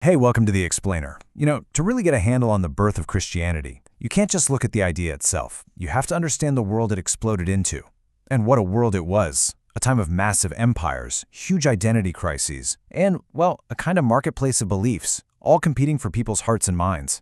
Hey, welcome to The Explainer. To really get a handle on the birth of Christianity, you can't just look at the idea itself. You have to understand the world it exploded into. And what a world it was. A time of massive empires, huge identity crises, and, well, a kind of marketplace of beliefs, all competing for people's hearts and minds.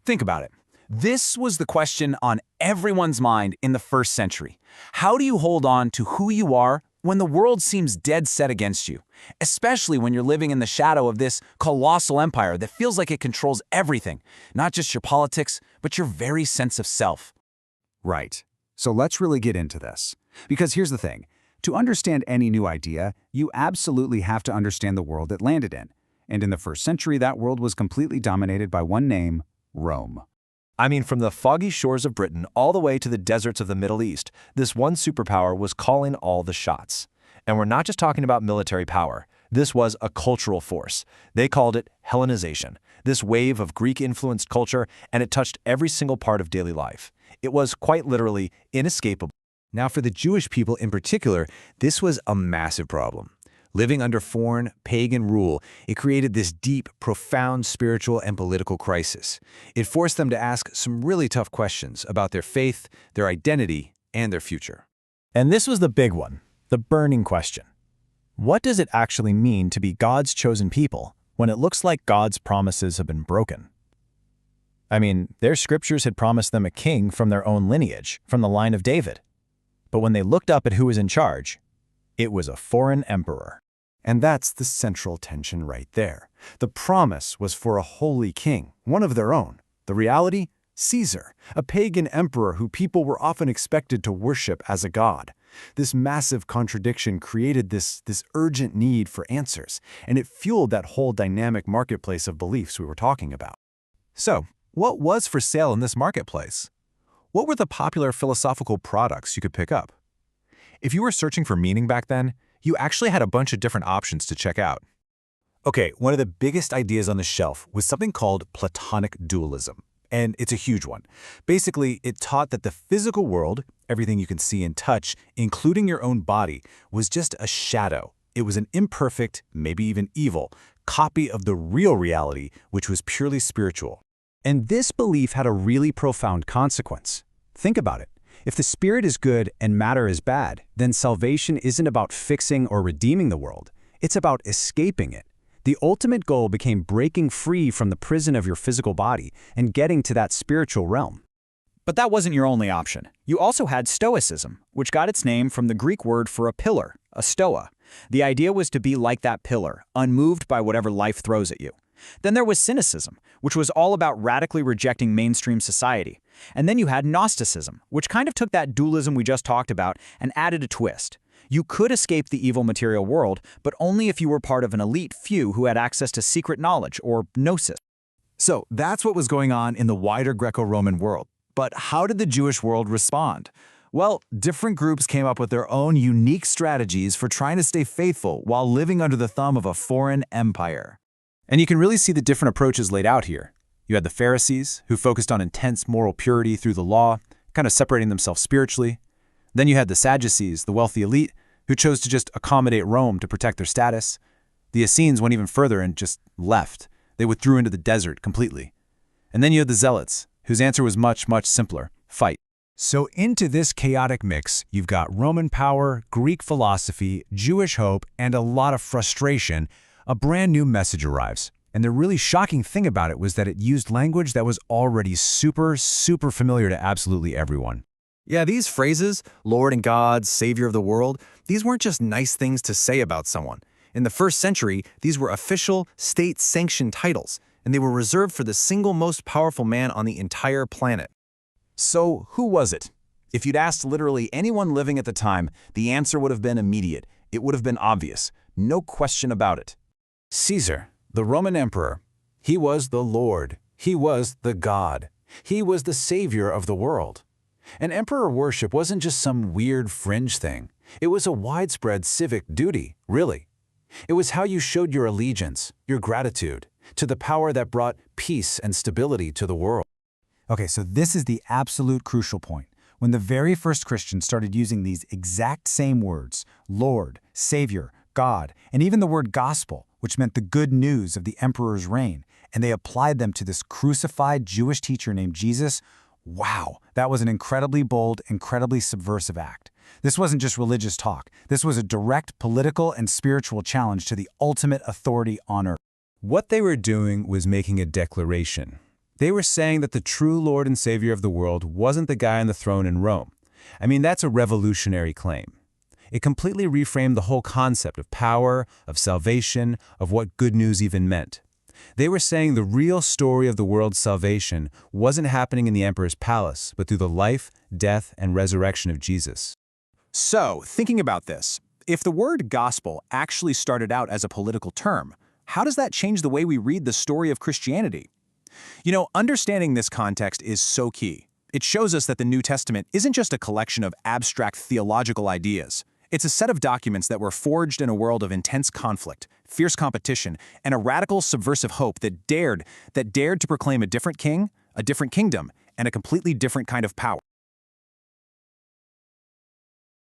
Think about it. This was the question on everyone's mind in the first century. How do you hold on to who you are when the world seems dead set against you, especially when you're living in the shadow of this colossal empire that feels like it controls everything, not just your politics, but your very sense of self? Right. So let's really get into this. Because here's the thing. To understand any new idea, you absolutely have to understand the world it landed in. And in the first century, that world was completely dominated by one name, Rome. I mean, from the foggy shores of Britain all the way to the deserts of the Middle East, this one superpower was calling all the shots. And we're not just talking about military power. This was a cultural force. They called it Hellenization, this wave of Greek-influenced culture, and it touched every single part of daily life. It was quite literally inescapable. Now, for the Jewish people in particular, this was a massive problem. Living under foreign, pagan rule, it created this deep, profound spiritual and political crisis. It forced them to ask some really tough questions about their faith, their identity, and their future. And this was the big one, the burning question. What does it actually mean to be God's chosen people when it looks like God's promises have been broken? I mean, their scriptures had promised them a king from their own lineage, from the line of David. But when they looked up at who was in charge, it was a foreign emperor. And that's the central tension right there. The promise was for a holy king, one of their own. The reality? Caesar, a pagan emperor who people were often expected to worship as a god. This massive contradiction created this urgent need for answers, and it fueled that whole dynamic marketplace of beliefs we were talking about. So, what was for sale in this marketplace? What were the popular philosophical products you could pick up? If you were searching for meaning back then, you actually had a bunch of different options to check out. Okay, one of the biggest ideas on the shelf was something called Platonic dualism, and it's a huge one. Basically, it taught that the physical world, everything you can see and touch, including your own body, was just a shadow. It was an imperfect, maybe even evil, copy of the real reality, which was purely spiritual. And this belief had a really profound consequence. Think about it. If the spirit is good and matter is bad, then salvation isn't about fixing or redeeming the world. It's about escaping it. The ultimate goal became breaking free from the prison of your physical body and getting to that spiritual realm. But that wasn't your only option. You also had Stoicism, which got its name from the Greek word for a pillar, a stoa. The idea was to be like that pillar, unmoved by whatever life throws at you. Then there was Cynicism, which was all about radically rejecting mainstream society. And then you had Gnosticism, which kind of took that dualism we just talked about and added a twist. You could escape the evil material world, but only if you were part of an elite few who had access to secret knowledge, or gnosis. So that's what was going on in the wider Greco-Roman world. But how did the Jewish world respond? Well, different groups came up with their own unique strategies for trying to stay faithful while living under the thumb of a foreign empire. And you can really see the different approaches laid out here. You had the Pharisees, who focused on intense moral purity through the law, kind of separating themselves spiritually. Then you had the Sadducees, the wealthy elite, who chose to just accommodate Rome to protect their status. The Essenes went even further and just left. They withdrew into the desert completely. And then you had the Zealots, whose answer was much, much simpler: fight. So into this chaotic mix, you've got Roman power, Greek philosophy, Jewish hope, and a lot of frustration. A brand new message arrives. And the really shocking thing about it was that it used language that was already super familiar to absolutely everyone. Yeah, these phrases, Lord and God, Savior of the world, these weren't just nice things to say about someone. In the first century, these were official, state-sanctioned titles, and they were reserved for the single most powerful man on the entire planet. So, who was it? If you'd asked literally anyone living at the time, the answer would have been immediate. It would have been obvious. No question about it. Caesar, the Roman emperor. He was the Lord. He was the God. He was the savior of the world. And emperor worship wasn't just some weird fringe thing. It was a widespread civic duty, really. It was how you showed your allegiance, your gratitude, to the power that brought peace and stability to the world. Okay, so this is the absolute crucial point. When the very first Christians started using these exact same words, Lord, Savior, God, and even the word gospel, which meant the good news of the emperor's reign, and they applied them to this crucified Jewish teacher named Jesus. Wow, that was an incredibly bold, incredibly subversive act. This wasn't just religious talk. This was a direct political and spiritual challenge to the ultimate authority on earth. What they were doing was making a declaration. They were saying that the true Lord and Savior of the world wasn't the guy on the throne in Rome. I mean, that's a revolutionary claim. It completely reframed the whole concept of power, of salvation, of what good news even meant. They were saying the real story of the world's salvation wasn't happening in the emperor's palace, but through the life, death, and resurrection of Jesus. So, thinking about this, if the word gospel actually started out as a political term, how does that change the way we read the story of Christianity? You know, understanding this context is so key. It shows us that the New Testament isn't just a collection of abstract theological ideas. It's a set of documents that were forged in a world of intense conflict, fierce competition, and a radical subversive hope that dared to proclaim a different king, a different kingdom, and a completely different kind of power.